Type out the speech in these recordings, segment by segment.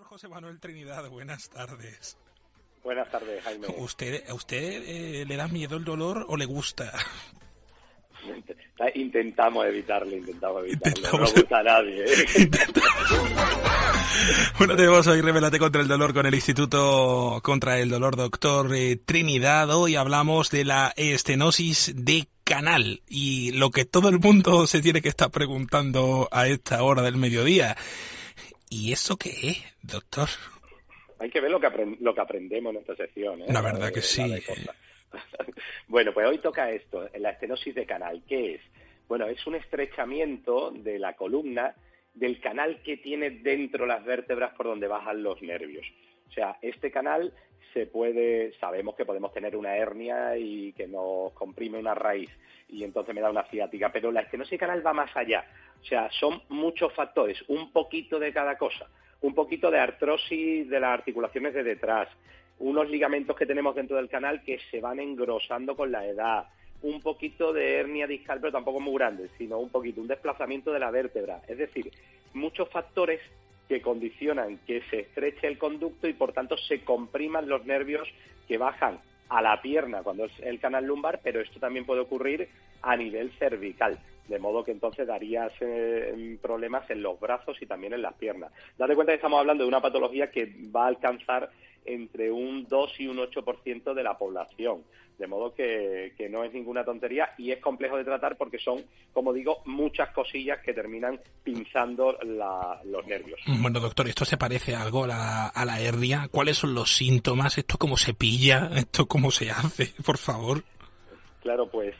José Manuel Trinidad, buenas tardes. Buenas tardes, Jaime. ¿A usted le da miedo el dolor o le gusta? Intentamos evitarlo. No nos gusta a nadie. Bueno, tenemos hoy Rebélate contra el dolor con el Instituto contra el Dolor, doctor Trinidad. Hoy hablamos de la estenosis de canal y lo que todo el mundo se tiene que estar preguntando a esta hora del mediodía. ¿Y eso qué es, doctor? Hay que ver lo que aprendemos en esta sección. La verdad que sí. Bueno, pues hoy toca esto, la estenosis de canal. ¿Qué es? Bueno, es un estrechamiento de la columna del canal que tiene dentro las vértebras por donde bajan los nervios. O sea, este canal sabemos que podemos tener una hernia y que nos comprime una raíz y entonces me da una ciática, pero la estenosis de canal va más allá. O sea, son muchos factores, un poquito de cada cosa. Un poquito de artrosis de las articulaciones de detrás, unos ligamentos que tenemos dentro del canal que se van engrosando con la edad, un poquito de hernia discal, pero tampoco muy grande, sino un desplazamiento de la vértebra. Es decir, muchos factores que condicionan que se estreche el conducto y, por tanto, se compriman los nervios que bajan a la pierna cuando es el canal lumbar, pero esto también puede ocurrir a nivel cervical, de modo que entonces darías problemas en los brazos y también en las piernas. Date cuenta que estamos hablando de una patología que va a alcanzar entre un 2 y un 8% de la población, de modo que no es ninguna tontería y es complejo de tratar porque son, como digo, muchas cosillas que terminan pinzando los nervios. Bueno, doctor, ¿esto se parece algo a la hernia? ¿Cuáles son los síntomas? ¿Esto cómo se pilla? ¿Esto cómo se hace? Por favor. Claro, pues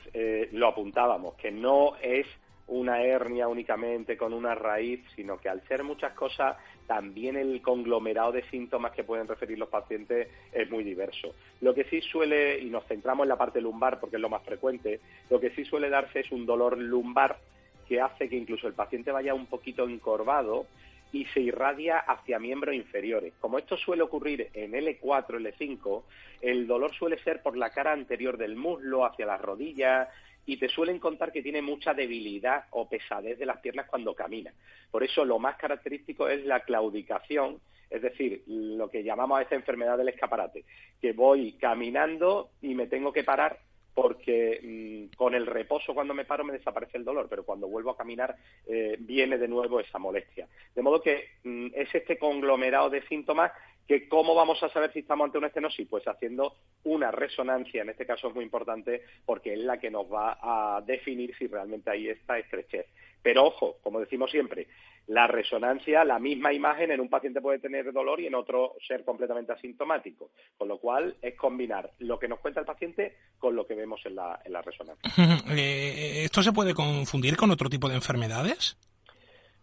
lo apuntábamos, que no es una hernia únicamente con una raíz, sino que al ser muchas cosas, también el conglomerado de síntomas que pueden referir los pacientes es muy diverso. Lo que sí suele, y nos centramos en la parte lumbar porque es lo más frecuente, lo que sí suele darse es un dolor lumbar que hace que incluso el paciente vaya un poquito encorvado y se irradia hacia miembros inferiores. Como esto suele ocurrir en L4, L5, el dolor suele ser por la cara anterior del muslo, hacia las rodillas, y te suelen contar que tiene mucha debilidad o pesadez de las piernas cuando camina. Por eso lo más característico es la claudicación, es decir, lo que llamamos a esta enfermedad del escaparate, que voy caminando y me tengo que parar porque con el reposo cuando me paro me desaparece el dolor, pero cuando vuelvo a caminar viene de nuevo esa molestia. De modo que es este conglomerado de síntomas que ¿cómo vamos a saber si estamos ante una estenosis? Pues haciendo una resonancia, en este caso es muy importante porque es la que nos va a definir si realmente hay esta estrechez. Pero ojo, como decimos siempre, la resonancia, la misma imagen en un paciente puede tener dolor y en otro ser completamente asintomático, con lo cual es combinar lo que nos cuenta el paciente con lo que vemos en la resonancia. ¿Esto se puede confundir con otro tipo de enfermedades?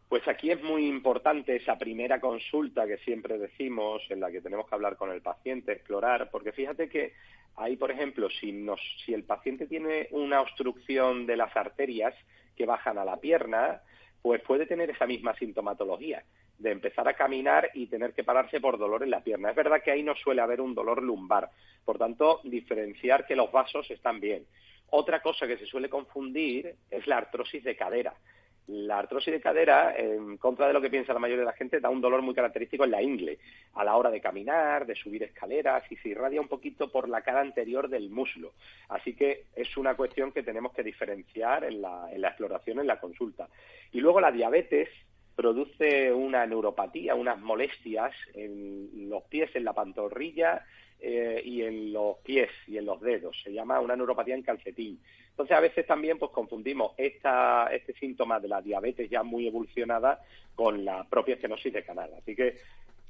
Pues aquí es muy importante esa primera consulta que siempre decimos, en la que tenemos que hablar con el paciente, explorar, porque fíjate que ahí, por ejemplo, si el paciente tiene una obstrucción de las arterias que bajan a la pierna, pues puede tener esa misma sintomatología, de empezar a caminar y tener que pararse por dolor en la pierna. Es verdad que ahí no suele haber un dolor lumbar, por tanto, diferenciar que los vasos están bien. Otra cosa que se suele confundir es la artrosis de cadera. La artrosis de cadera, en contra de lo que piensa la mayoría de la gente, da un dolor muy característico en la ingle, a la hora de caminar, de subir escaleras, y se irradia un poquito por la cara anterior del muslo. Así que es una cuestión que tenemos que diferenciar en la exploración, en la consulta. Y luego la diabetes produce una neuropatía, unas molestias en los pies, en la pantorrilla y en los pies y en los dedos. Se llama una neuropatía en calcetín. Entonces, a veces también pues confundimos este síntoma de la diabetes ya muy evolucionada con la propia estenosis de canal. Así que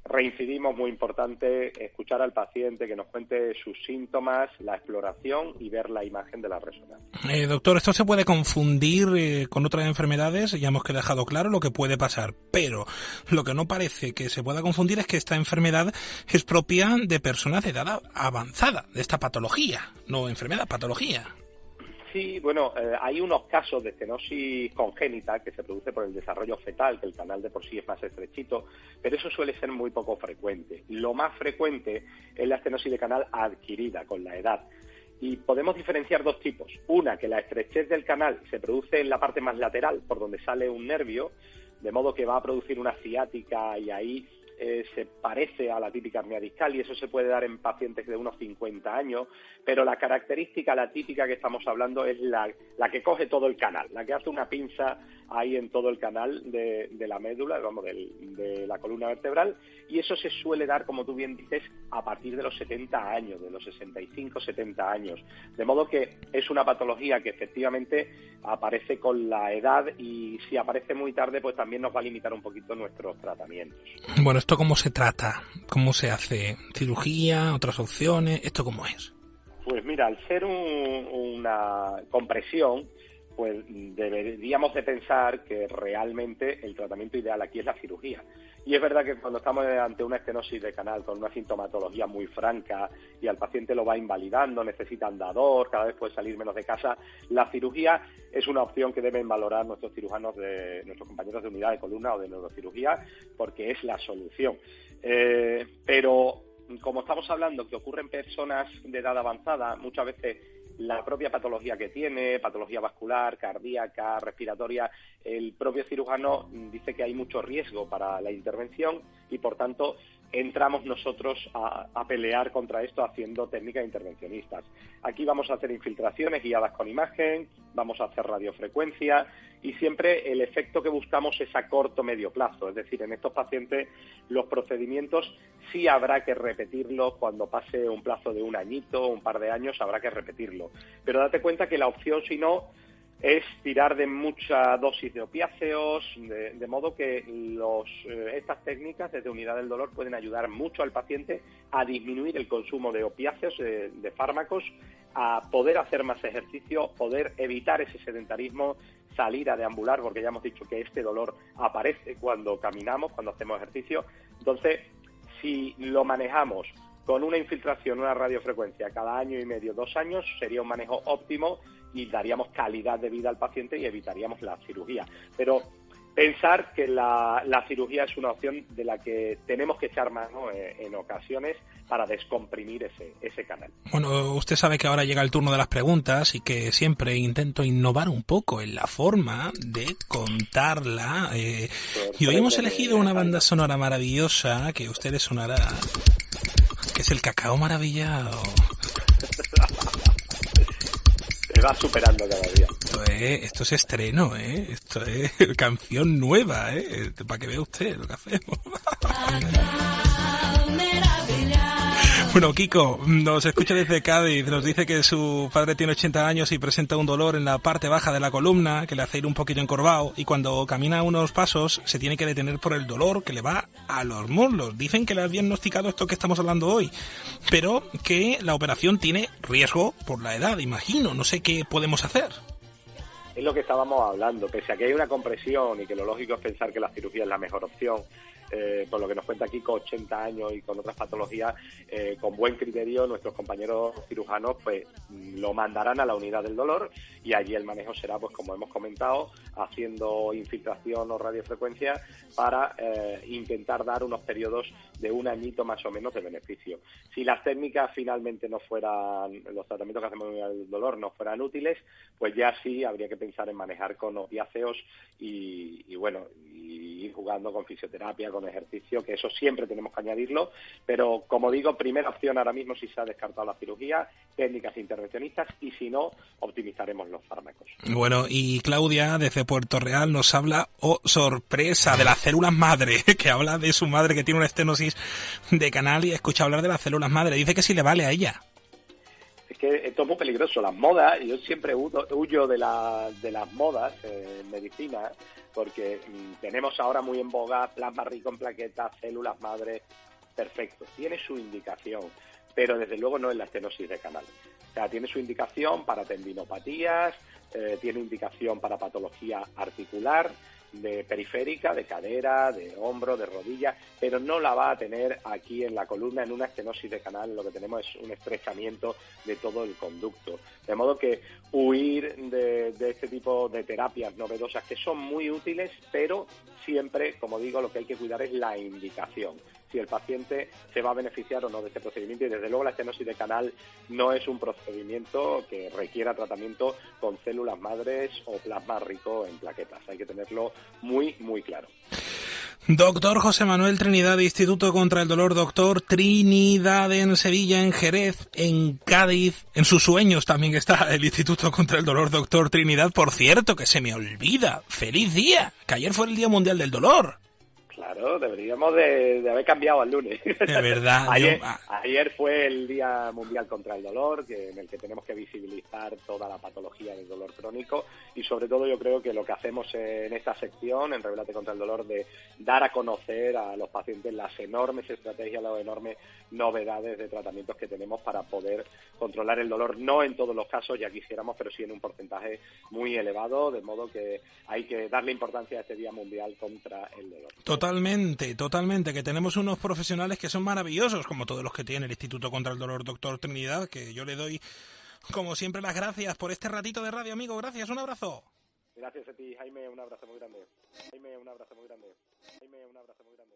reincidimos, muy importante, escuchar al paciente, que nos cuente sus síntomas, la exploración y ver la imagen de la resonancia. Doctor, ¿esto se puede confundir con otras enfermedades? Ya hemos dejado claro lo que puede pasar, pero lo que no parece que se pueda confundir es que esta enfermedad es propia de personas de edad avanzada, de esta patología, no enfermedad, patología. Sí, bueno, hay unos casos de estenosis congénita que se produce por el desarrollo fetal, que el canal de por sí es más estrechito, pero eso suele ser muy poco frecuente. Lo más frecuente es la estenosis de canal adquirida con la edad. Y podemos diferenciar dos tipos. Una, que la estrechez del canal se produce en la parte más lateral, por donde sale un nervio, de modo que va a producir una ciática y ahí se parece a la típica hernia discal y eso se puede dar en pacientes de unos 50 años, pero la característica, la típica que estamos hablando es la que coge todo el canal, la que hace una pinza ahí en todo el canal de la médula, de la columna vertebral, y eso se suele dar, como tú bien dices, a partir de los 70 años, de los 65, 70 años. De modo que es una patología que efectivamente aparece con la edad y si aparece muy tarde, pues también nos va a limitar un poquito nuestros tratamientos. Bueno, ¿esto cómo se trata? ¿Cómo se hace? ¿Cirugía? ¿Otras opciones? ¿Esto cómo es? Pues mira, al ser una compresión, pues deberíamos de pensar que realmente el tratamiento ideal aquí es la cirugía. Y es verdad que cuando estamos ante una estenosis de canal con una sintomatología muy franca y al paciente lo va invalidando, necesita andador, cada vez puede salir menos de casa, la cirugía es una opción que deben valorar nuestros cirujanos, nuestros compañeros de unidad de columna o de neurocirugía, porque es la solución. Pero como estamos hablando que ocurre en personas de edad avanzada, muchas veces la propia patología que tiene, patología vascular, cardíaca, respiratoria, el propio cirujano dice que hay mucho riesgo para la intervención y, por tanto, entramos nosotros a pelear contra esto haciendo técnicas intervencionistas. Aquí vamos a hacer infiltraciones guiadas con imagen, vamos a hacer radiofrecuencia y siempre el efecto que buscamos es a corto-medio plazo. Es decir, en estos pacientes los procedimientos sí habrá que repetirlos cuando pase un plazo de un añito o un par de años, habrá que repetirlo. Pero date cuenta que la opción, si no, es tirar de mucha dosis de opiáceos, de modo que estas técnicas desde Unidad del Dolor pueden ayudar mucho al paciente a disminuir el consumo de opiáceos, de fármacos, a poder hacer más ejercicio, poder evitar ese sedentarismo, salir a deambular, porque ya hemos dicho que este dolor aparece cuando caminamos, cuando hacemos ejercicio. Entonces, si lo manejamos con una infiltración, una radiofrecuencia cada año y medio, 2 años, sería un manejo óptimo y daríamos calidad de vida al paciente y evitaríamos la cirugía. Pero pensar que la cirugía es una opción de la que tenemos que echar mano en ocasiones para descomprimir ese canal. Bueno, usted sabe que ahora llega el turno de las preguntas y que siempre intento innovar un poco en la forma de contarla. Y hoy hemos elegido una banda sonora maravillosa que a usted le sonará, que es el Cacao Maravillado. Se va superando cada día. Esto es estreno, esto es canción nueva, para que vea usted lo que hacemos. Bueno, Kiko nos escucha desde Cádiz, nos dice que su padre tiene 80 años y presenta un dolor en la parte baja de la columna que le hace ir un poquito encorvado y cuando camina unos pasos se tiene que detener por el dolor que le va a los muslos. Dicen que le ha diagnosticado esto que estamos hablando hoy, pero que la operación tiene riesgo por la edad, imagino, no sé qué podemos hacer. Es lo que estábamos hablando, pese a que hay una compresión y que lo lógico es pensar que la cirugía es la mejor opción, por lo que nos cuenta aquí con 80 años y con otras patologías, con buen criterio nuestros compañeros cirujanos pues lo mandarán a la unidad del dolor y allí el manejo será, pues como hemos comentado, haciendo infiltración o radiofrecuencia para intentar dar unos periodos de un añito más o menos de beneficio. Si las técnicas finalmente no fueran, los tratamientos que hacemos en el dolor no fueran útiles, pues ya sí habría que pensar en manejar con opiáceos y bueno, y ir jugando con fisioterapia, con ejercicio, que eso siempre tenemos que añadirlo, pero como digo, primera opción ahora mismo si se ha descartado la cirugía, técnicas intervencionistas y si no, optimizaremos los fármacos. Bueno, y Claudia desde Puerto Real nos habla, oh sorpresa, de las células madre, que habla de su madre que tiene una estenosis de canal y escucha hablar de las células madre, dice que sí le vale a ella. Es que esto es muy peligroso, las modas, yo siempre huyo de las modas en medicina, porque tenemos ahora muy en boga plasma rico en plaquetas, células madre, perfecto, tiene su indicación, pero desde luego no es la estenosis de canal. O sea, tiene su indicación para tendinopatías, tiene indicación para patología articular, de periférica, de cadera, de hombro, de rodilla, pero no la va a tener aquí en la columna en una estenosis de canal. Lo que tenemos es un estrechamiento de todo el conducto. De modo que huir de este tipo de terapias novedosas que son muy útiles, pero siempre, como digo, lo que hay que cuidar es la indicación. Si el paciente se va a beneficiar o no de este procedimiento y desde luego la estenosis de canal no es un procedimiento que requiera tratamiento con células madres o plasma rico en plaquetas. Hay que tenerlo muy, muy claro. Doctor José Manuel Trinidad, Instituto contra el Dolor, doctor Trinidad en Sevilla, en Jerez, en Cádiz, en sus sueños también está el Instituto contra el Dolor, doctor Trinidad. Por cierto, que se me olvida, ¡feliz día! Que ayer fue el Día Mundial del Dolor. Claro, deberíamos de haber cambiado al lunes. De verdad. Ayer fue el Día Mundial contra el Dolor, en el que tenemos que visibilizar toda la patología del dolor crónico y sobre todo yo creo que lo que hacemos en esta sección, en Revélate contra el Dolor, de dar a conocer a los pacientes las enormes estrategias, las enormes novedades de tratamientos que tenemos para poder controlar el dolor, no en todos los casos, ya quisiéramos, pero sí en un porcentaje muy elevado, de modo que hay que darle importancia a este Día Mundial contra el Dolor. Totalmente, que tenemos unos profesionales que son maravillosos, como todos los que tiene el Instituto contra el Dolor, doctor Trinidad, que yo le doy, como siempre, las gracias por este ratito de radio, amigo. Gracias, un abrazo. Gracias a ti, Jaime, un abrazo muy grande. Jaime, un abrazo muy grande. Jaime, un abrazo muy grande.